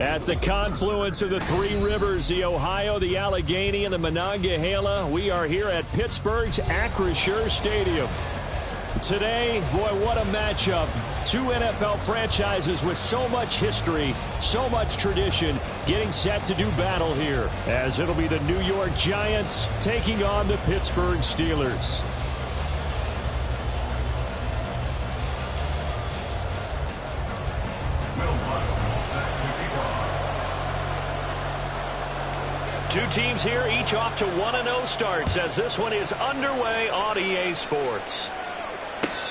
At the confluence of the three rivers, the Ohio, the Allegheny, and the Monongahela, we are here at Pittsburgh's Acrisure Stadium. Today, boy, what a matchup. Two NFL franchises with so much history, so much tradition, getting set to do battle here, as it'll be the New York Giants taking on the Pittsburgh Steelers. Two teams here, each off to 1-0 starts as this one is underway on EA Sports.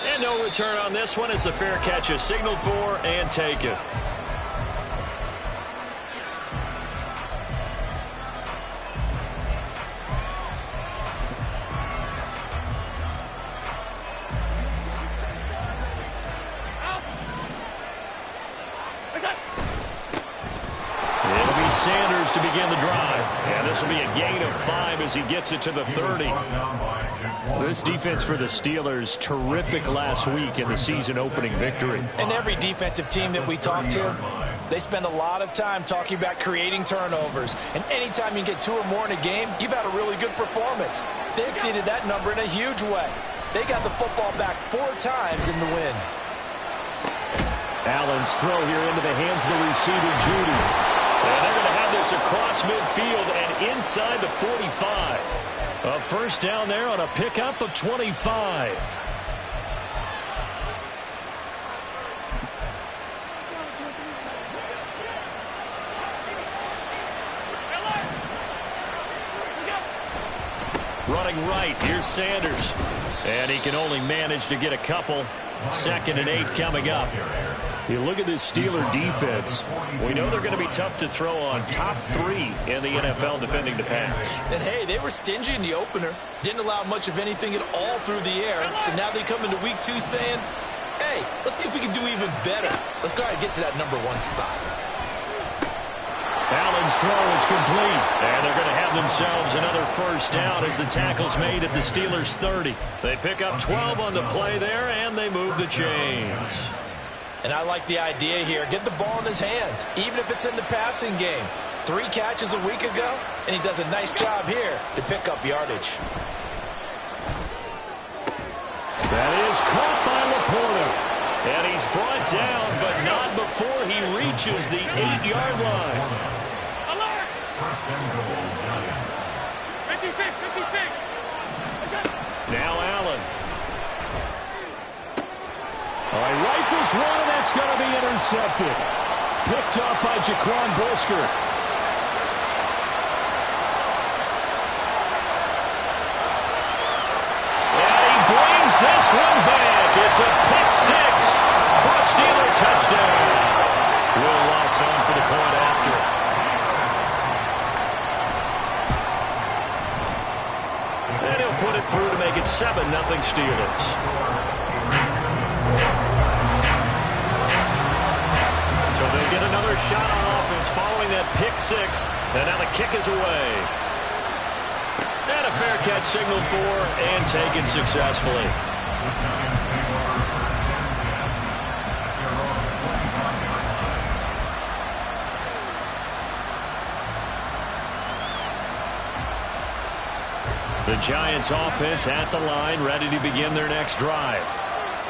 And no return on this one as the fair catch is signaled for and taken. Sanders to begin the drive. And this will be a gain of 5 as he gets it to the 30. This defense for the Steelers, terrific last week in the season-opening victory. And every defensive team that we talk to, they spend a lot of time talking about creating turnovers. And anytime you get 2 or more in a game, you've had a really good performance. They exceeded that number in a huge way. They got the football back 4 times in the win. Allen's throw here into the hands of the receiver, Judy. And they're going to have this across midfield and inside the 45. A first down there on a pickup of 25. Running right, here's Sanders. And he can only manage to get a couple. 2nd and 8 coming up. You look at this Steeler defense. We know they're going to be tough to throw on. Top 3 in the NFL defending the pass. And hey, they were stingy in the opener. Didn't allow much of anything at all through the air. So now they come into week 2 saying, hey, let's see if we can do even better. Let's go ahead and get to that number 1 spot. Allen's throw is complete. And they're going to have themselves another first down as the tackle's made at the Steelers' 30. They pick up 12 on the play there, and they move the chains. And I like the idea here. Get the ball in his hands, even if it's in the passing game. 3 catches a week ago, and he does a nice job here to pick up yardage. That is caught by Laporta. And he's brought down, but not before he reaches the 8-yard line. Alert! First and goal, Giants. 56. Now Allen. All right, rifles one, and that's going to be intercepted. Picked up by Jaquan Brisker. And he brings this one back. It's a pick 6 for a Steeler touchdown. Will Lutz on for the point after. And he'll put it through to make it 7-0 Steelers. So they get another shot on offense following that pick 6. And now the kick is away. And a fair catch signaled for and taken successfully. The Giants offense at the line, ready to begin their next drive.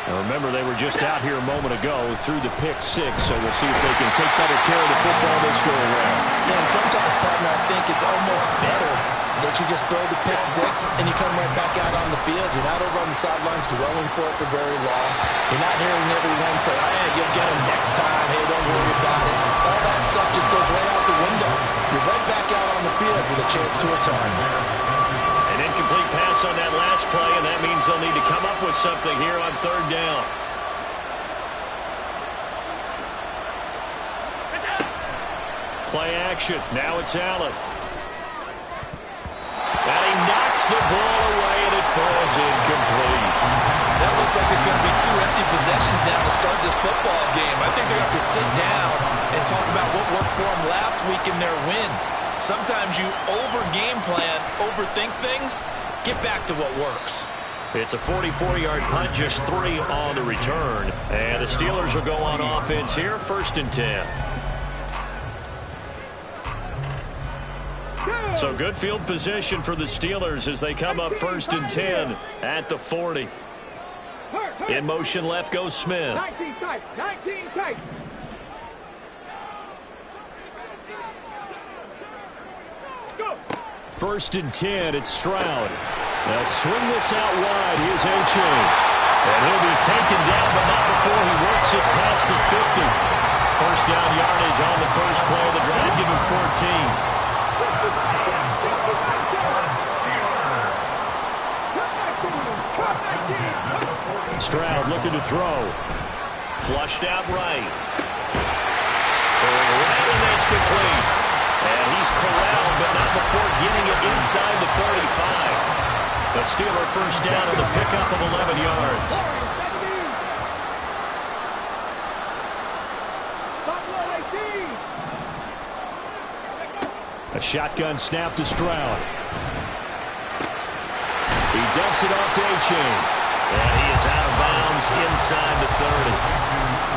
Now remember, they were just out here a moment ago through the pick 6, so we'll see if they can take better care of the football this go around. Yeah, and sometimes, partner, I think it's almost better that you just throw the pick 6 and you come right back out on the field. You're not over on the sidelines dwelling for it for very long. You're not hearing everyone say, hey, you'll get him next time. Hey, don't worry about it. All that stuff just goes right out the window. You're right back out on the field with a chance to return. An incomplete pass on that last play, and that means they'll need to come up with something here on 3rd down. Play action. Now it's Allen. And he knocks the ball away, and it falls incomplete. That looks like it's going to be 2 empty possessions now to start this football game. I think they're going to have to sit down and talk about what worked for them last week in their win. Sometimes you over-game plan, overthink things. Get back to what works. It's a 44-yard punt, just 3 on the return. And the Steelers will go on offense here, 1st and 10. So good field position for the Steelers as they come up 1st and 10 at the 40. In motion left goes Smith. 19 tight. 1st and 10, it's Stroud. They'll swing this out wide. Here's A-Chain. And he'll be taken down, but not before he works it past the 50. 1st down yardage on the first play of the drive, give him 14. Stroud looking to throw. Flushed out right. Throwing right, and that's complete. And he's corralled, but not before getting it inside the 45. The Steeler 1st down on the pickup of 11 yards. A shotgun snap to Stroud. He dumps it off to A-Chain. And he is out of bounds inside the 30.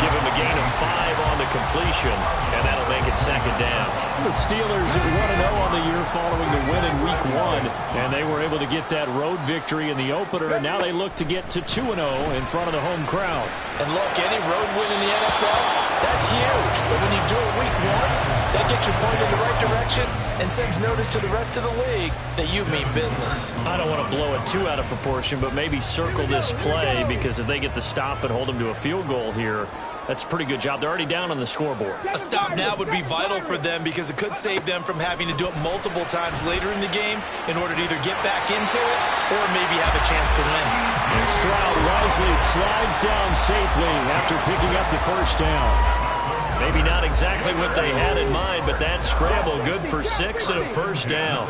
Give him a gain of 5 on the completion, and that'll make it 2nd down. The Steelers at 1-0 on the year following the win in Week 1, and they were able to get that road victory in the opener. Now they look to get to 2-0 in front of the home crowd. And look, any road win in the NFL, that's huge. But when you do it Week 1, that gets you pointed in the right direction and sends notice to the rest of the league that you mean business. I don't want to blow it too out of proportion, but maybe circle this play, because if they get the stop and hold them to a field goal here, that's a pretty good job. They're already down on the scoreboard. A stop now would be vital for them because it could save them from having to do it multiple times later in the game in order to either get back into it or maybe have a chance to win. And Stroud wisely slides down safely after picking up the 1st down. Maybe not exactly what they had in mind, but that scramble good for 6 and a 1st down.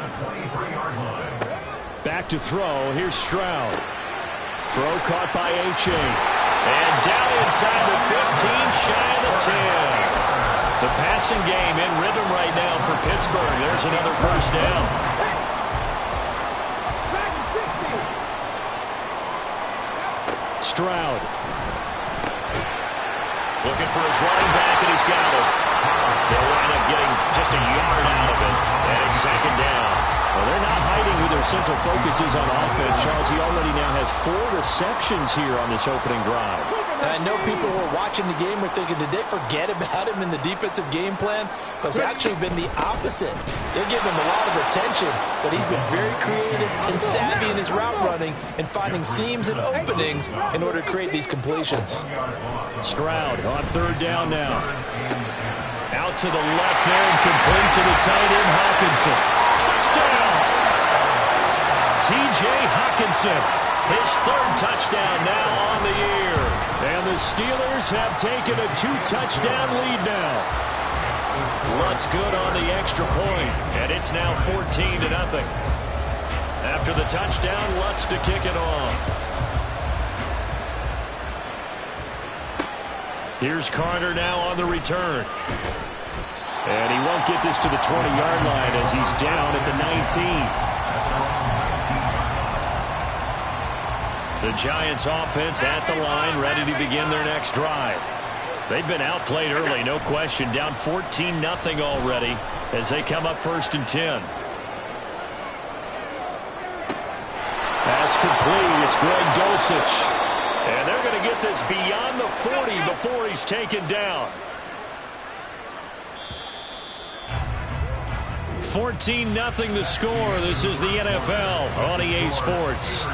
Back to throw. Here's Stroud. Throw caught by A-Chain. And down inside the 15, shy of the 10. The passing game in rhythm right now for Pittsburgh. There's another 1st down. Stroud. Looking for his running back, and he's got it. They'll wind up getting just a yard out of it, and it's 2nd down. Well, they're not hiding who their central focus is on offense. Charles, he already now has 4 receptions here on this opening drive. And I know people who are watching the game were thinking, did they forget about him in the defensive game plan? But it's actually been the opposite. They're giving him a lot of attention, but he's been very creative and savvy in his route running and finding seams and openings in order to create these completions. Stroud on 3rd down now. Out to the left there and complete to the tight end, Hawkinson. Touchdown! T.J. Hawkinson, his 3rd touchdown now on the year. And the Steelers have taken a 2-touchdown lead now. Lutz good on the extra point, and it's now 14-0. After the touchdown, Lutz to kick it off. Here's Carter now on the return. And he won't get this to the 20-yard line as he's down at the 19. The Giants offense at the line, ready to begin their next drive. They've been outplayed early, no question. Down 14-0 already as they come up 1st and 10. That's complete. It's Greg Dulcich. And they're going to get this beyond the 40 before he's taken down. 14-0 the score. This is the NFL on EA Sports.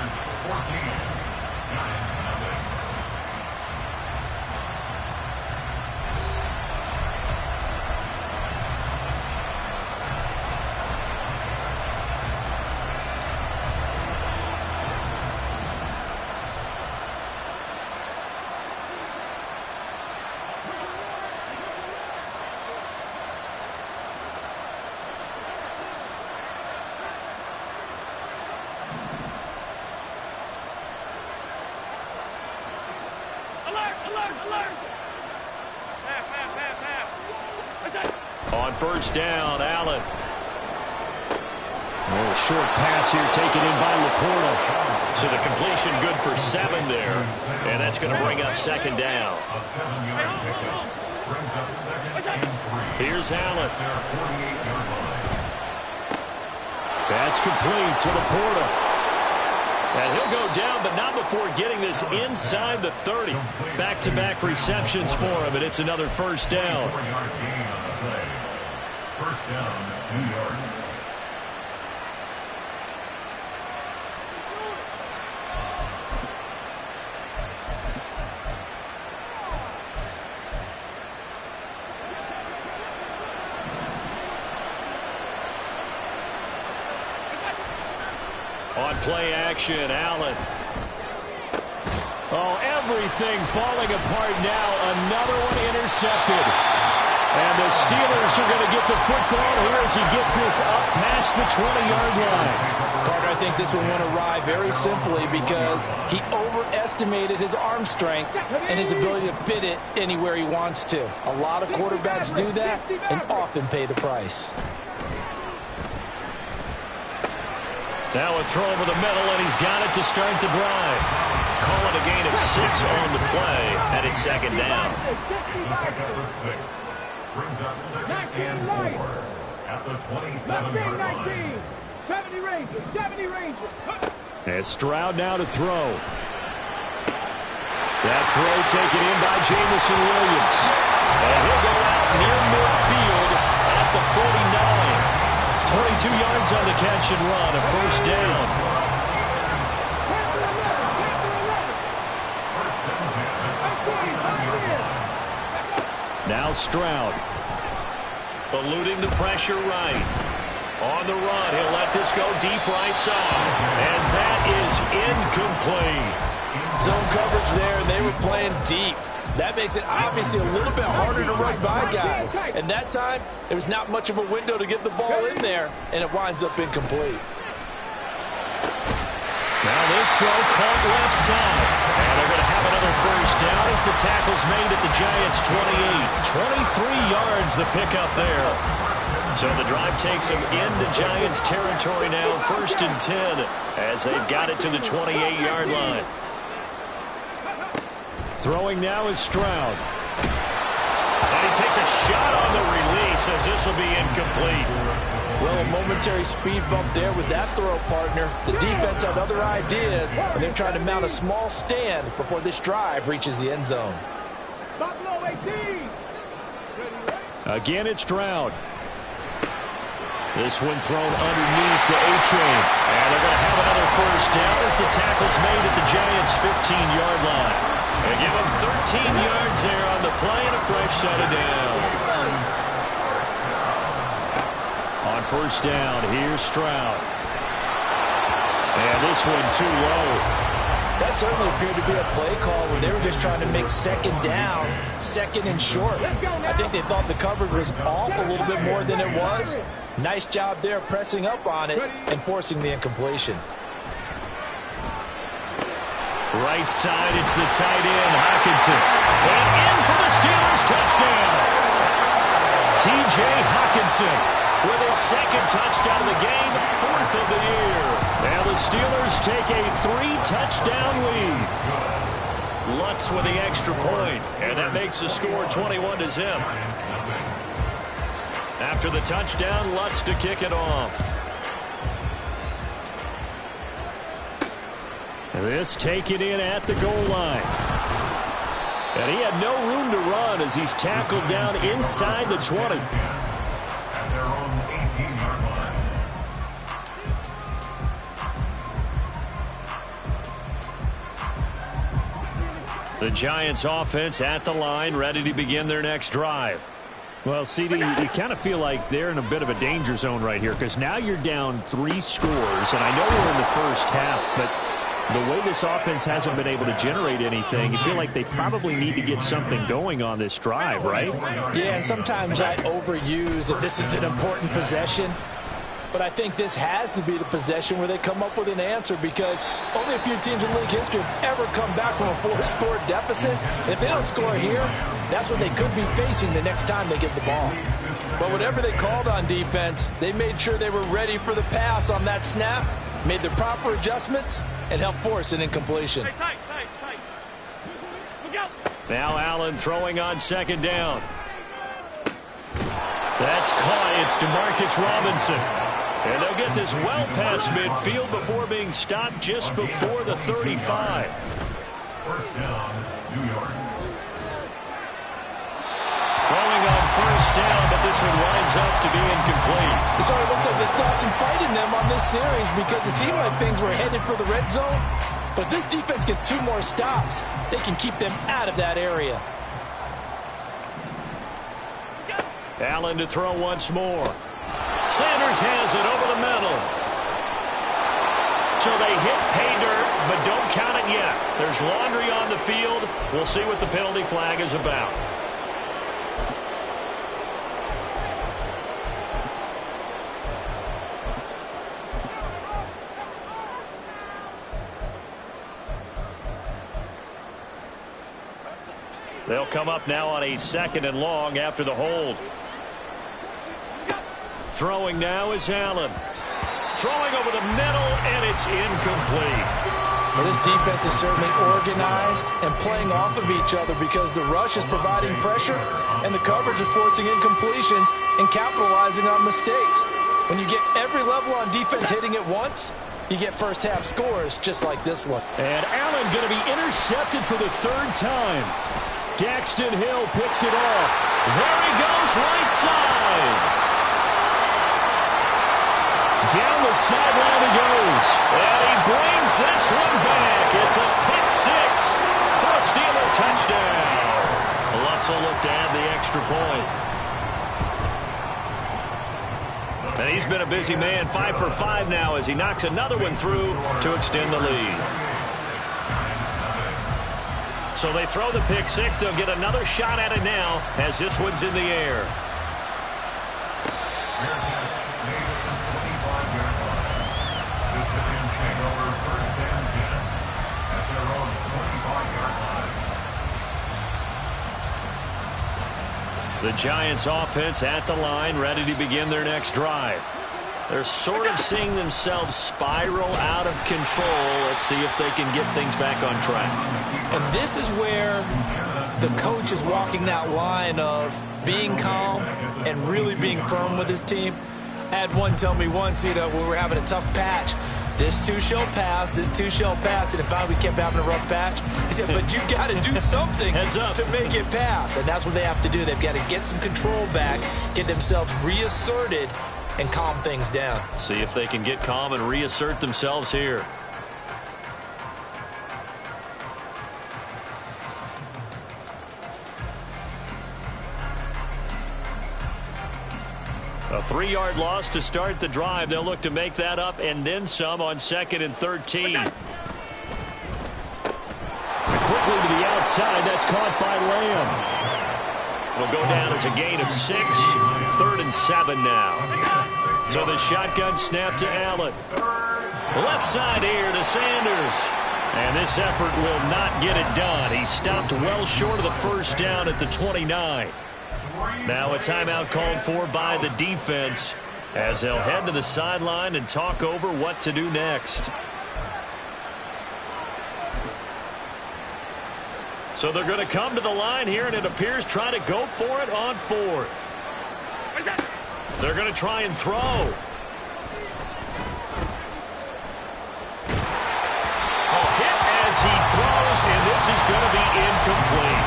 On 1st down, Allen. A little short pass here taken in by Laporta. So the completion good for 7 there. And that's going to bring up 2nd down. A 7-yard pickup brings up 2nd and 3. Here's Allen. That's complete to Laporta. And he'll go down, but not before getting this inside the 30. Back-to-back receptions for him, and it's another first down. 4-yard gain on the play. First down, 2 yards. On play action, Allen. Oh, everything falling apart now. Another one intercepted. And the Steelers are going to get the football here as he gets this up past the 20-yard line. Carter, I think this one went awry very simply because he overestimated his arm strength and his ability to fit it anywhere he wants to. A lot of quarterbacks do that and often pay the price. Now a throw over the middle, and he's got it to start the drive. Call it a gain of 6 on the play, and it's second down. It's a pickup of 6. Brings up second and 4 at the 27-yard line. 70 Rangers, 70 Rangers. And Stroud now to throw. That throw taken in by Jamison Williams. And he'll go out near midfield at the 49. 22 yards on the catch and run, a first down. Now Stroud. Eluding the pressure right. On the run, he'll let this go deep right side. And that is incomplete. Zone coverage there, and they were playing deep. That makes it obviously a little bit harder to run by guys. And that time, there was not much of a window to get the ball in there, and it winds up incomplete. Now this throw caught left side. And they're going to have another first down as the tackle's made at the Giants' 28. 23 yards the pickup there. So the drive takes them into Giants territory now, first and 10, as they've got it to the 28-yard line. Throwing now is Stroud. And he takes a shot on the release as this will be incomplete. Well, a momentary speed bump there with that throw, partner. The defense had other ideas, and they're trying to mount a small stand before this drive reaches the end zone. Buffalo 18. Again, it's Stroud. This one thrown underneath to A-Train. And they're going to have another first down as the tackle's made at the Giants' 15-yard line. They give him 13 yards there on the play and a fresh set of downs. On first down, here's Stroud. And this one too low. That certainly appeared to be a play call where they were just trying to make second down, second and short. I think they thought the coverage was off a little bit more than it was. Nice job there pressing up on it and forcing the incompletion. Right side, it's the tight end, Hockenson. And in for the Steelers, touchdown. T.J. Hockenson with his second touchdown of the game, 4th of the year. Now the Steelers take a 3-touchdown lead. Lutz with the extra point, and that makes the score 21-0. After the touchdown, Lutz to kick it off. This taken in at the goal line. And he had no room to run as he's tackled down inside the 20. At their own 18-yard line. The Giants offense at the line, ready to begin their next drive. Well, CD, you kind of feel like they're in a bit of a danger zone right here because now you're down 3 scores, and I know we're in the first half, but the way this offense hasn't been able to generate anything, you feel like they probably need to get something going on this drive, right? Yeah, and sometimes I overuse that this is an important possession. But I think this has to be the possession where they come up with an answer because only a few teams in league history have ever come back from a 4-score deficit. And if they don't score here, that's what they could be facing the next time they get the ball. But whatever they called on defense, they made sure they were ready for the pass on that snap, made the proper adjustments, and helped force an incompletion. Tight. Look out. Now Allen throwing on second down. That's caught. It's DeMarcus Robinson. And they'll get this well past midfield before being stopped just before the 35. First down, New York. Throwing on first down, but this one winds up to be incomplete. It sort of looks like they stopped some fight in them on this series because it seemed like things were headed for the red zone. But if this defense gets 2 more stops, they can keep them out of that area. Allen to throw once more. Sanders has it over the middle. So they hit pay dirt, but don't count it yet. There's laundry on the field. We'll see what the penalty flag is about. They'll come up now on a 2nd and long after the hold. Throwing now is Allen. Throwing over the middle, and it's incomplete. Well, this defense is certainly organized and playing off of each other because the rush is providing pressure and the coverage is forcing incompletions and capitalizing on mistakes. When you get every level on defense hitting at once, you get first-half scores just like this one. And Allen going to be intercepted for the 3rd time. Daxton Hill picks it off. There he goes, right side. Down the sideline he goes. And he brings this one back. It's a pick 6 for a Steeler touchdown. Lutz will look to add the extra point. And he's been a busy man, 5 for 5 now as he knocks another one through to extend the lead. So they throw the pick 6. They'll get another shot at it now as this one's in the air. The Giants offense at the line, ready to begin their next drive. They're sort of seeing themselves spiral out of control. Let's see if they can get things back on track. And this is where the coach is walking that line of being calm and really being firm with his team. I had one tell me once, when we were having a tough patch, this too shall pass, this too shall pass. And finally we kept having a rough patch. He said, but you got to do something to make it pass. And that's what they have to do. They've got to get some control back, get themselves reasserted, and calm things down. See if they can get calm and reassert themselves here. A 3-yard loss to start the drive. They'll look to make that up and then some on 2nd and 13. Quickly to the outside. That's caught by Lamb. It'll go down as a gain of 6. 3rd and 7 now. So the shotgun snap to Allen. Left side here to Sanders. And this effort will not get it done. He stopped well short of the first down at the 29. Now a timeout called for by the defense as they'll head to the sideline and talk over what to do next. So they're going to come to the line here, and it appears try to go for it on 4th. They're going to try and throw. Hit as he throws, and this is going to be incomplete.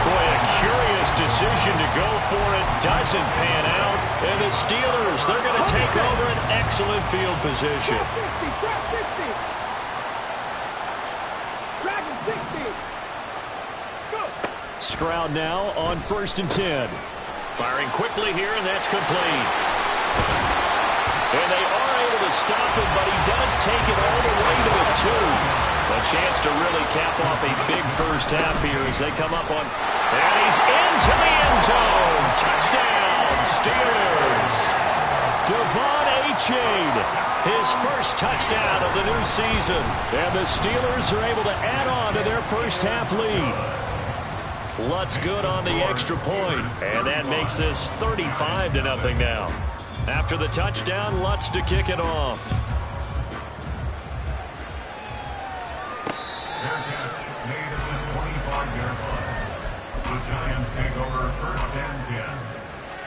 Boy, a curious decision to go for it. Doesn't pan out. And the Steelers, they're going to take over an excellent field position. Stroud now on 1st and 10. Firing quickly here, and that's complete. And they are able to stop him, but he does take it all the way to the 2. A chance to really cap off a big first half here as they come up on. And he's into the end zone. Touchdown, Steelers. Devon Achane, his first touchdown of the new season. And the Steelers are able to add on to their first half lead. Lutz good on the extra point, and that makes this 35-0 now. After the touchdown, Lutz to kick it off. The Giants take over 1st and 10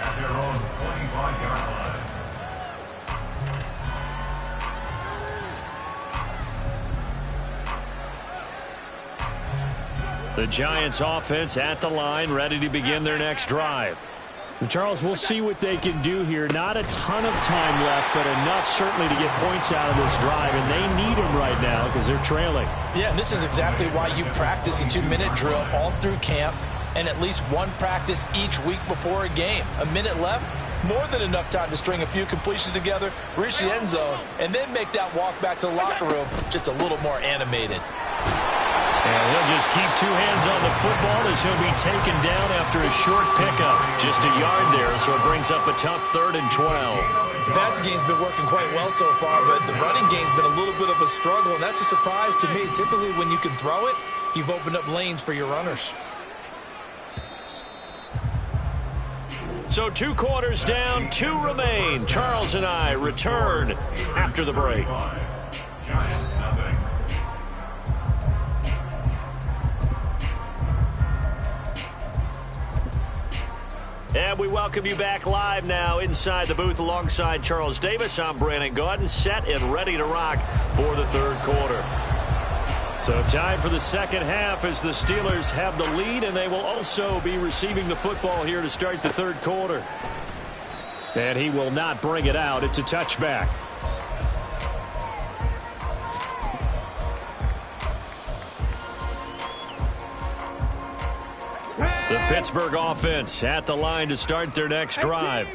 at their own 25-yard line. The Giants offense at the line, ready to begin their next drive. And Charles, we'll see what they can do here. Not a ton of time left, but enough certainly to get points out of this drive, and they need them right now because they're trailing. Yeah, and this is exactly why you practice a 2-minute drill all through camp and at least one practice each week before a game. A minute left, more than enough time to string a few completions together, reach the end zone, and then make that walk back to the locker room just a little more animated. And he'll just keep two hands on the football as he'll be taken down after a short pickup. Just a yard there, so it brings up a tough 3rd and 12. The passing game's been working quite well so far, but the running game's been a little bit of a struggle, and that's a surprise to me. Typically, when you can throw it, you've opened up lanes for your runners. So 2 quarters down, 2 remain. Charles and I return after the break. Giants nothing. And we welcome you back live now inside the booth alongside Charles Davis. I'm Brandon Gaudin, set and ready to rock for the 3rd quarter. So time for the second half as the Steelers have the lead, and they will also be receiving the football here to start the 3rd quarter. And he will not bring it out. It's a touchback. The Pittsburgh offense at the line to start their next drive.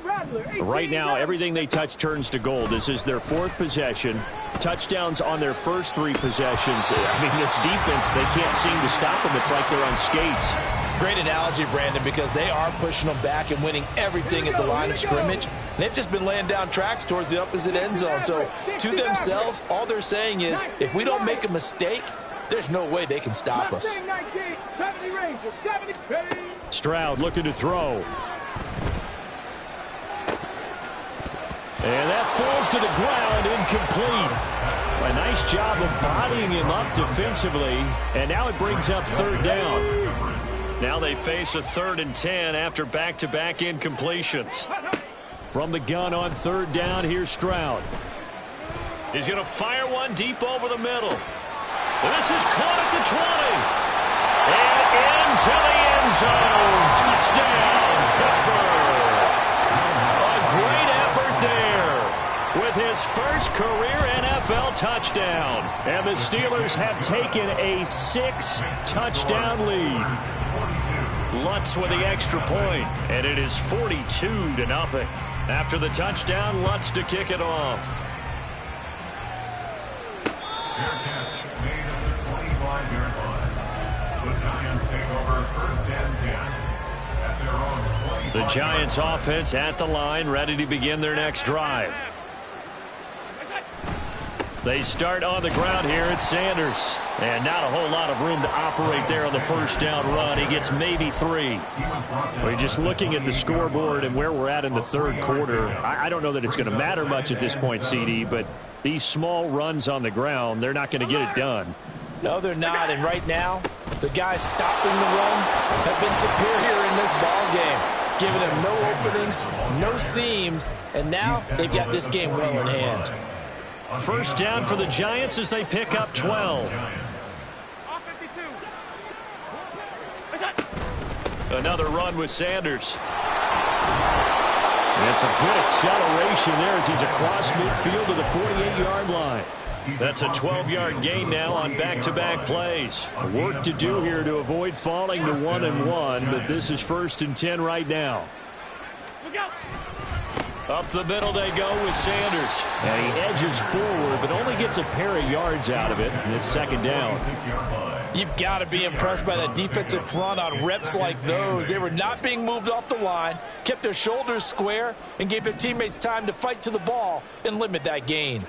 Right now, everything they touch turns to gold. This is their 4th possession. Touchdowns on their first 3 possessions. I mean, this defense, they can't seem to stop them. It's like they're on skates. Great analogy, Brandon, because they are pushing them back and winning everything at the line of scrimmage. They've just been laying down tracks towards the opposite end zone. So to themselves, all they're saying is, if we don't make a mistake, there's no way they can stop us. Stroud looking to throw. And that falls to the ground, incomplete. A nice job of bodying him up defensively. And now it brings up 3rd down. Now they face a 3rd and 10 after back-to-back incompletions. From the gun on 3rd down, here's Stroud. He's going to fire one deep over the middle. And this is caught at the 20. And into the end zone. Touchdown, Pittsburgh. A great effort there with his first career NFL touchdown. And the Steelers have taken a 6-touchdown lead. Lutz with the extra point, and it is 42-0. After the touchdown, Lutz to kick it off. Fair catch made at the 25-yard line. The Giants take over 1st and 10 at their own 25. The Giants offense at the line, ready to begin their next drive. They start on the ground here at Sanders. And not a whole lot of room to operate there on the 1st down run. He gets maybe 3. We're just looking at the scoreboard and where we're at in the 3rd quarter. I don't know that it's going to matter much at this point, CD, but these small runs on the ground, they're not going to get it done. No, they're not. And right now, the guys stopping the run have been superior in this ball game, giving them no openings, no seams, and now they've got this game well in hand. 1st down for the Giants as they pick up 12. Another run with Sanders. And it's a good acceleration there as he's across midfield to the 48-yard line. That's a 12-yard gain now on back-to-back plays. Work to do here to avoid falling to 1-1, but this is 1st and 10 right now. Up the middle they go with Sanders. And he edges forward, but only gets a pair of yards out of it, and it's 2nd down. You've got to be impressed by that defensive front on reps like those. They were not being moved off the line, kept their shoulders square, and gave their teammates time to fight to the ball and limit that gain.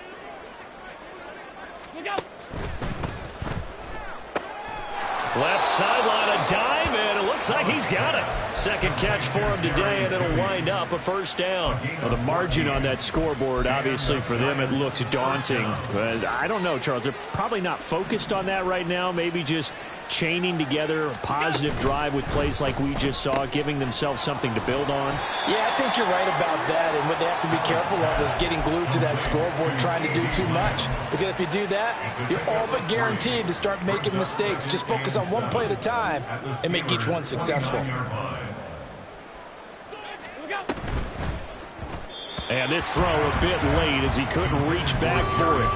Left sideline, a dive, and it looks Looks like he's got it. Second catch for him today, and it'll wind up a first down. Well, the margin on that scoreboard, obviously, for them, it looks daunting. But I don't know, Charles. They're probably not focused on that right now. Maybe just chaining together a positive drive with plays like we just saw, giving themselves something to build on. Yeah, I think you're right about that. And what they have to be careful of is getting glued to that scoreboard trying to do too much. Because if you do that, you're all but guaranteed to start making mistakes. Just focus on one play at a time and make each one successful. And this throw a bit late as he couldn't reach back for it.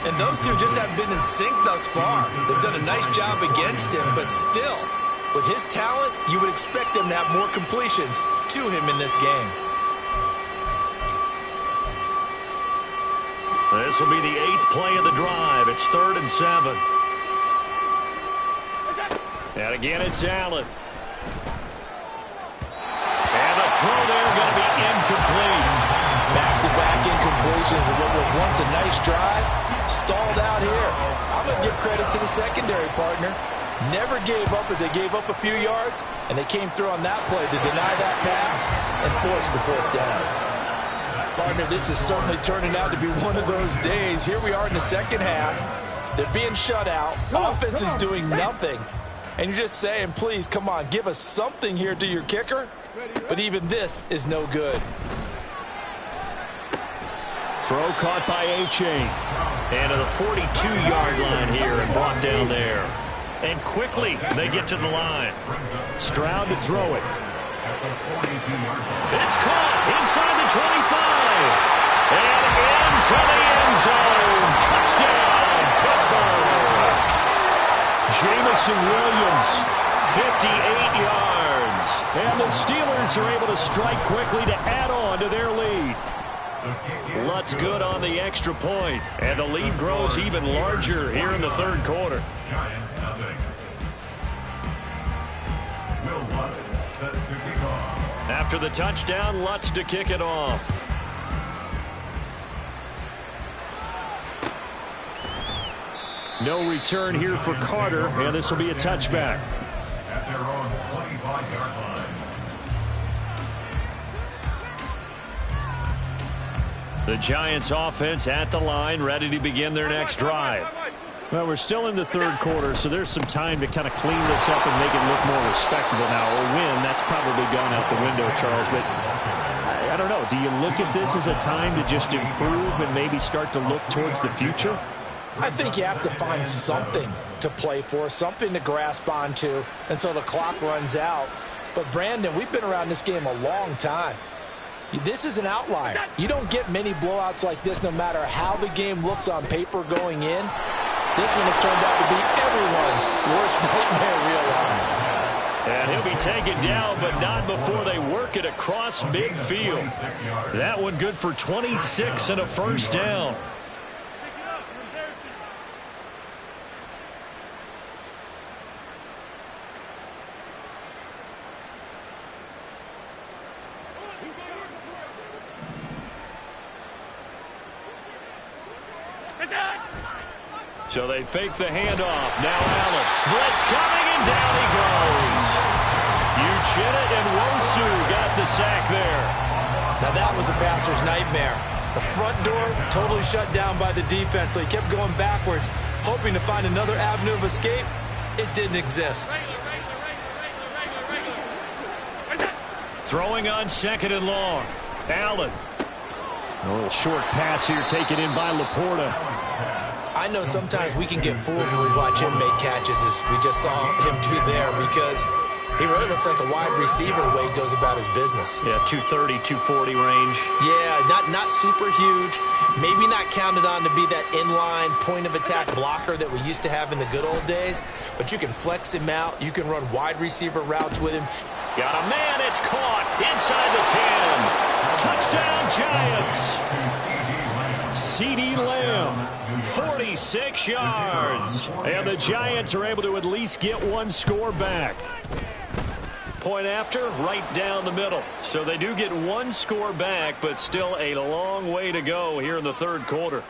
And those two just haven't been in sync thus far. They've done a nice job against him, but still, with his talent, you would expect him to have more completions to him in this game. This will be the 8th play of the drive. It's 3rd and 7. And again, it's Allen. And the throw there going to be incomplete. Back-to-back incompletions of what was once a nice drive, stalled out here. I'm going to give credit to the secondary partner. Never gave up as they gave up a few yards, and they came through on that play to deny that pass and force the 4th down. Partner, this is certainly turning out to be one of those days. Here we are in the second half. They're being shut out. Offense is doing nothing. And you're just saying, please, come on, give us something here to your kicker. But even this is no good. Throw caught by H.A. And to the 42-yard line here and brought down there. And quickly they get to the line. Stroud to throw it. It's caught inside the 25. And into the end zone. Touchdown, Pittsburgh. Jamison Williams, 58 yards. And the Steelers are able to strike quickly to add on to their lead. Lutz good on the extra point, and the lead grows even larger here in the 3rd quarter. Giants nothing. Will Lutz set to kick off. After the touchdown, Lutz to kick it off. No return here for Carter, and this will be a touchback. At their own 25-yard line. The Giants offense at the line, ready to begin their next drive. Well, we're still in the 3rd quarter, so there's some time to kind of clean this up and make it look more respectable now. A win, that's probably gone out the window, Charles, but I don't know. Do you look at this as a time to just improve and maybe start to look towards the future? I think you have to find something to play for, something to grasp onto until the clock runs out. But, Brandon, we've been around this game a long time. This is an outlier. You don't get many blowouts like this no matter how the game looks on paper going in. This one has turned out to be everyone's worst nightmare realized. And he'll be taken down, but not before they work it across midfield. That one good for 26 and a first down. So they fake the handoff. Now Allen. Blitz coming, and down he goes. Uchenna and Wosu got the sack there. Now that was a passer's nightmare. The front door totally shut down by the defense, so he kept going backwards, hoping to find another avenue of escape. It didn't exist. Throwing on 2nd and long. Allen. A little short pass here taken in by Laporta. I know sometimes we can get fooled when we watch him make catches, as we just saw him do there, because he really looks like a wide receiver the way he goes about his business. Yeah, 230, 240 range. Yeah, not super huge. Maybe not counted on to be that inline point-of-attack blocker that we used to have in the good old days, but you can flex him out. You can run wide receiver routes with him. Got a man, it's caught inside the 10. Touchdown, Giants. CeeDee Lamb, 46 yards. And the Giants are able to at least get one score back. Point after, right down the middle. So they do get one score back, but still a long way to go here in the 3rd quarter.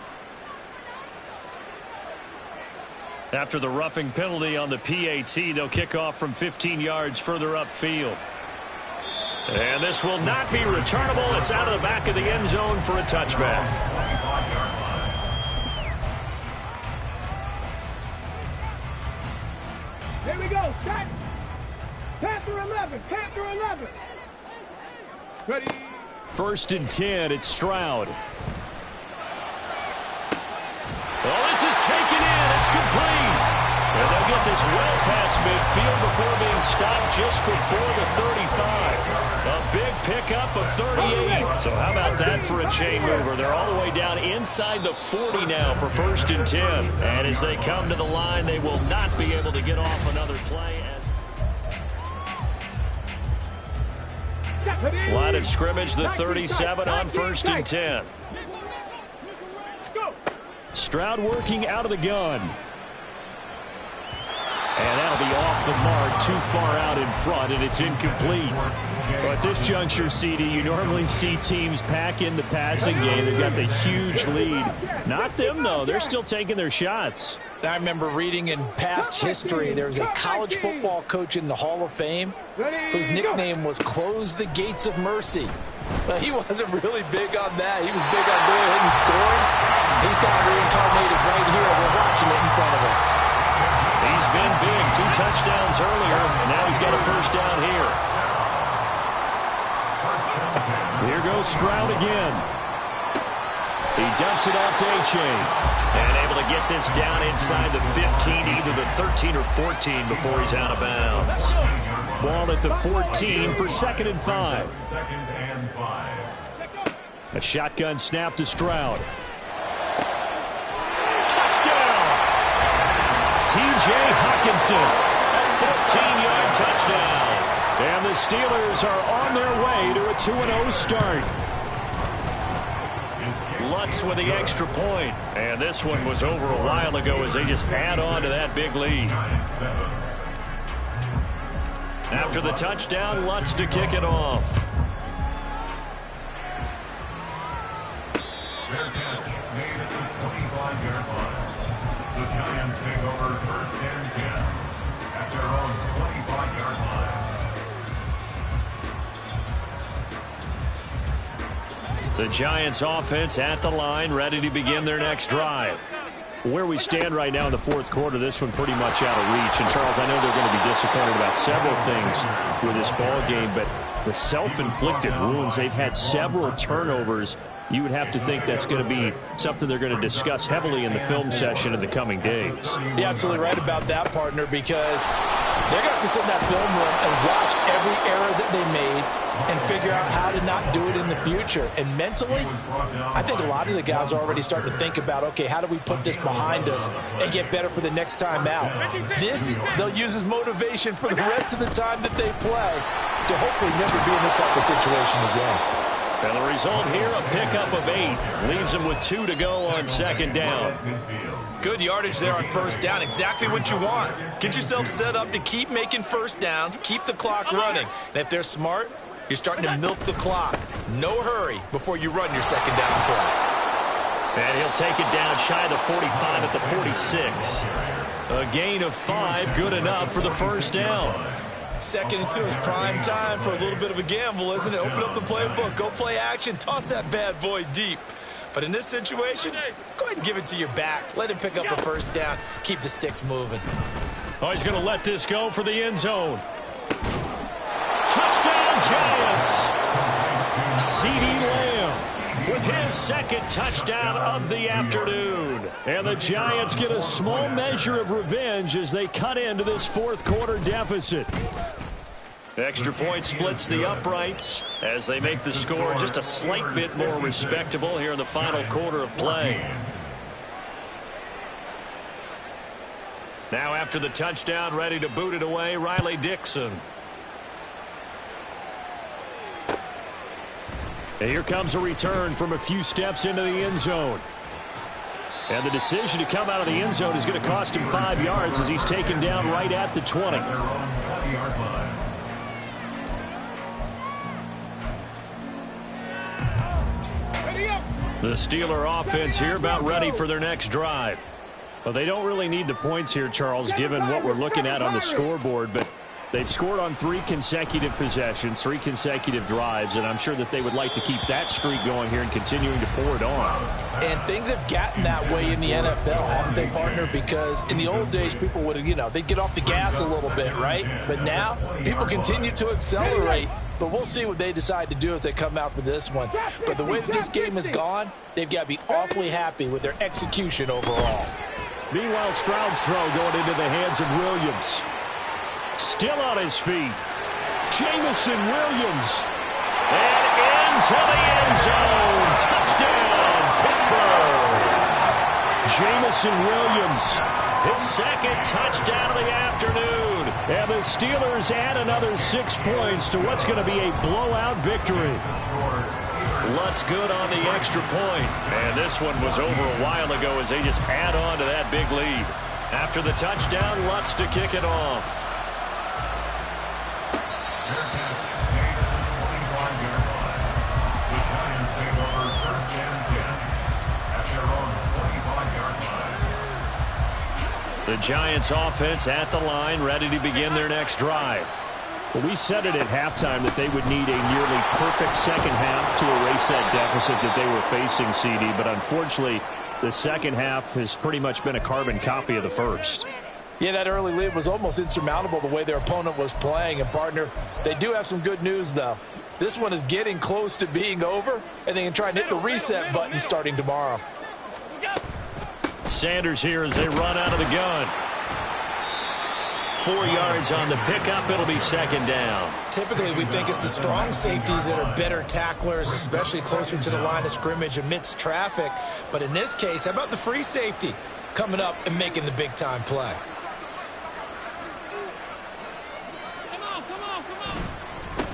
After the roughing penalty on the PAT, they'll kick off from 15 yards further upfield. And this will not be returnable. It's out of the back of the end zone for a touchback. Here we go. Set. Panther 11. Panther 11. Ready. 1st and 10. It's Stroud. Well, this is taken in. It's complete. And they'll get this well past midfield before being stopped just before the 35. A big pickup of 38. So how about that for a chain mover? They're all the way down inside the 40 now for 1st and 10. And as they come to the line, they will not be able to get off another play. Line of scrimmage, the 37 on 1st and 10. Stroud working out of the gun. And that'll be off the mark, too far out in front, and it's incomplete. Well, at this juncture, CD, you normally see teams pack in the passing game. They've got the huge lead. Not them, though. They're still taking their shots. I remember reading in past history, there was a college football coach in the Hall of Fame whose nickname was Close the Gates of Mercy. But he wasn't really big on that. He was big on going ahead and scoring. He's got reincarnated right here. We're watching it in front of us. He's been big. 2 touchdowns earlier. Now he's got a 1st down here. Here goes Stroud again. He dumps it off to A-Chain. And able to get this down inside the 15, either the 13 or 14 before he's out of bounds. Ball at the 14 for 2nd and 5. A shotgun snap to Stroud. Touchdown! T.J. Hawkinson, a 14-yard touchdown. And the Steelers are on their way to a 2-0 start. Lutz with the extra point. And this one was over a while ago as they just add on to that big lead. After the touchdown, Lutz to kick it off. Their catch made at the 25-yard line. The Giants take over 1st and 10 at their own 25-yard line. The Giants offense at the line, ready to begin their next drive. Where we stand right now in the 4th quarter, this one pretty much out of reach. And, Charles, I know they're going to be disappointed about several things with this ball game, but the self-inflicted wounds, they've had several turnovers. You would have to think that's going to be something they're going to discuss heavily in the film session in the coming days. You're absolutely right about that, partner, because they're going to have to sit in that film room and watch every error that they made and figure out how to not do it in the future. And mentally, I think a lot of the guys are already starting to think about, okay, how do we put this behind us and get better for the next time out? This, they'll use as motivation for the rest of the time that they play to hopefully never be in this type of situation again. And the result here, a pickup of 8. Leaves them with 2 to go on 2nd down. Good yardage there on 1st down. Exactly what you want. Get yourself set up to keep making 1st downs, keep the clock running. And if they're smart, you're starting to milk the clock. No hurry before you run your 2nd down play. And he'll take it down shy of the 45 at the 46. A gain of 5, good enough for the 1st down. 2nd and 2 is prime time for a little bit of a gamble, isn't it? Open up the playbook, go play action, toss that bad boy deep. But in this situation, go ahead and give it to your back. Let him pick up a 1st down. Keep the sticks moving. Oh, he's going to let this go for the end zone. Touchdown, Giants! CeeDee Lamb with his 2nd touchdown of the afternoon. And the Giants get a small measure of revenge as they cut into this 4th quarter deficit. Extra point splits the uprights as they make the score just a slight bit more respectable here in the final quarter of play. Now after the touchdown, ready to boot it away, Riley Dixon. And here comes a return from a few steps into the end zone. And the decision to come out of the end zone is going to cost him 5 yards as he's taken down right at the 20. The Steeler offense here about ready for their next drive. Well, they don't really need the points here, Charles, given what we're looking at on the scoreboard, but they've scored on 3 consecutive possessions, 3 consecutive drives, and I'm sure that they would like to keep that streak going here and continuing to pour it on. And things have gotten that way in the NFL, haven't they, partner? Because in the old days, people would have, they'd get off the gas a little bit, right? But now, people continue to accelerate, but we'll see what they decide to do as they come out for this one. But the way that this game has gone, they've got to be awfully happy with their execution overall. Meanwhile, Stroud's throw going into the hands of Williams. Still on his feet. Jamison Williams. And into the end zone. Touchdown, Pittsburgh. Jamison Williams. His second touchdown of the afternoon. And the Steelers add another 6 points to what's going to be a blowout victory. Lutz good on the extra point. And this one was over a while ago as they just add on to that big lead. After the touchdown, Lutz to kick it off. The Giants offense at the line, ready to begin their next drive. Well, we said it at halftime that they would need a nearly perfect second half to erase that deficit that they were facing, CD. But unfortunately, the second half has pretty much been a carbon copy of the first. Yeah, that early lead was almost insurmountable the way their opponent was playing. And, partner, they do have some good news, though. This one is getting close to being over, and they can try and hit the reset button starting tomorrow. Sanders here as they run out of the gun. 4 yards on the pickup. It'll be second down. Typically, we think it's the strong safeties that are better tacklers, especially closer to the line of scrimmage amidst traffic. But in this case, how about the free safety coming up and making the big-time play?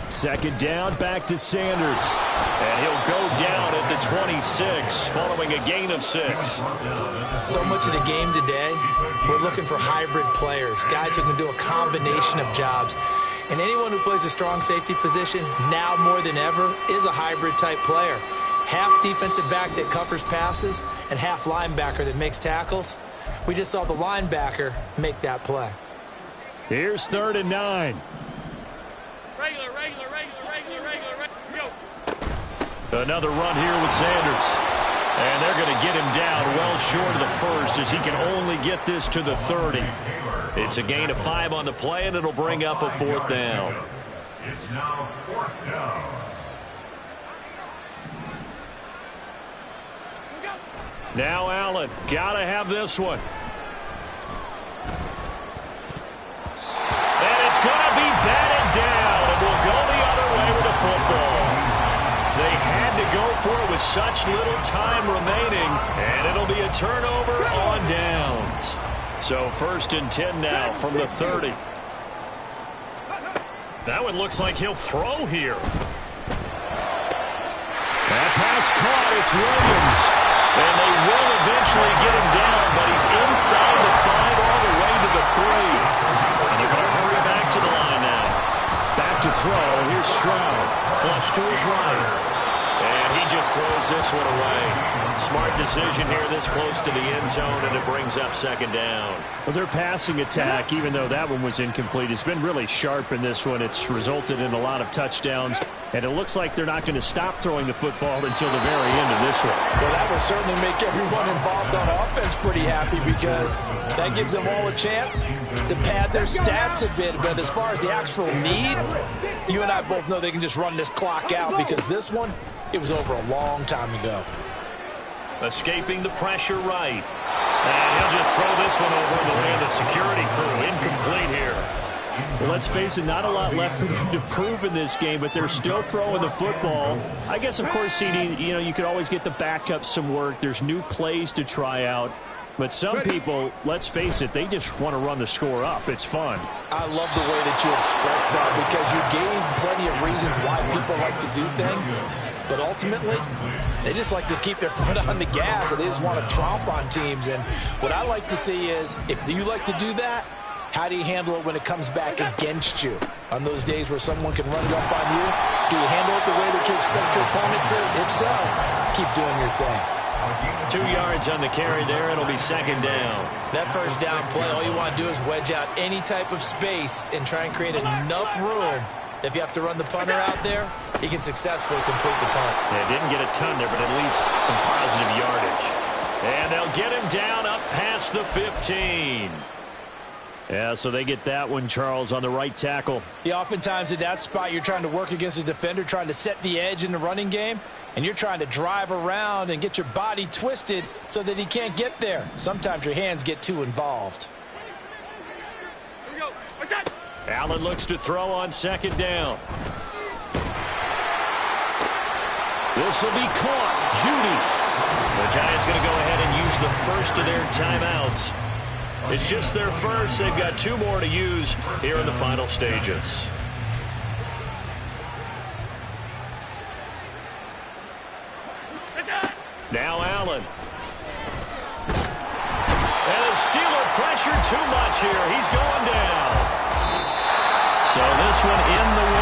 Second down, back to Sanders. And he'll go down at the 26, following a gain of 6. So much of the game today, we're looking for hybrid players, guys who can do a combination of jobs. And anyone who plays a strong safety position, now more than ever, is a hybrid-type player. Half defensive back that covers passes and half linebacker that makes tackles. We just saw the linebacker make that play. Here's 3rd and 9. Regular. Go. Another run here with Sanders. And they're going to get him down well short of the first as he can only get this to the 30. It's a gain of 5 on the play, and it'll bring up a 4th down. It's now 4th down. Now Allen, got to have this one. And it's going to be batted down, and we'll go the other way with the football. They had to go for it with such little time remaining, and it'll be a turnover on downs. So 1st and 10 now from the 30. That one looks like he'll throw here. That pass caught. It's Williams. And they will eventually get him down, but he's inside the 5 all the way to the 3. And they're going to hurry back to the line now. Back to throw. Here's Stroud. Flush to his right. And he just throws this one away. Smart decision here this close to the end zone, and it brings up 2nd down. Well, their passing attack, even though that one was incomplete, has been really sharp in this one. It's resulted in a lot of touchdowns, and it looks like they're not going to stop throwing the football until the very end of this one. Well, that will certainly make everyone involved on offense pretty happy because that gives them all a chance to pad their stats a bit. But as far as the actual need, you and I both know they can just run this clock out because this one, it was over a long time ago. Escaping the pressure right. And he'll just throw this one over in the way of the security crew. Incomplete here. Well, let's face it, not a lot left for them to prove in this game, but they're still throwing the football. I guess, of course, CD, you could always get the backup some work. There's new plays to try out. But some people, let's face it, they just want to run the score up. It's fun. I love the way that you expressed that because you gave plenty of reasons why people like to do things. But ultimately, they just like to keep their foot on the gas, and they just want to tromp on teams. And what I like to see is, if you like to do that, how do you handle it when it comes back against you? On those days where someone can run it up on you, do you handle it the way that you expect your opponent to? If so, keep doing your thing. 2 yards on the carry there. It'll be second down. That first down play, all you want to do is wedge out any type of space and try and create enough room. If you have to run the punter out there, he can successfully complete the punt. Yeah, didn't get a ton there, but at least some positive yardage. And they'll get him down up past the 15. Yeah, so they get that one, Charles, on the right tackle. Yeah, oftentimes at that spot, you're trying to work against a defender, trying to set the edge in the running game, and you're trying to drive around and get your body twisted so that he can't get there. Sometimes your hands get too involved. Here we go. What's that? Allen looks to throw on second down. This will be caught. Judy. The Giants going to go ahead and use the first of their timeouts. It's just their first. They've got 2 more to use here in the final stages. Now Allen. And the Steeler pressure too much here. He's going down. So this one in the win.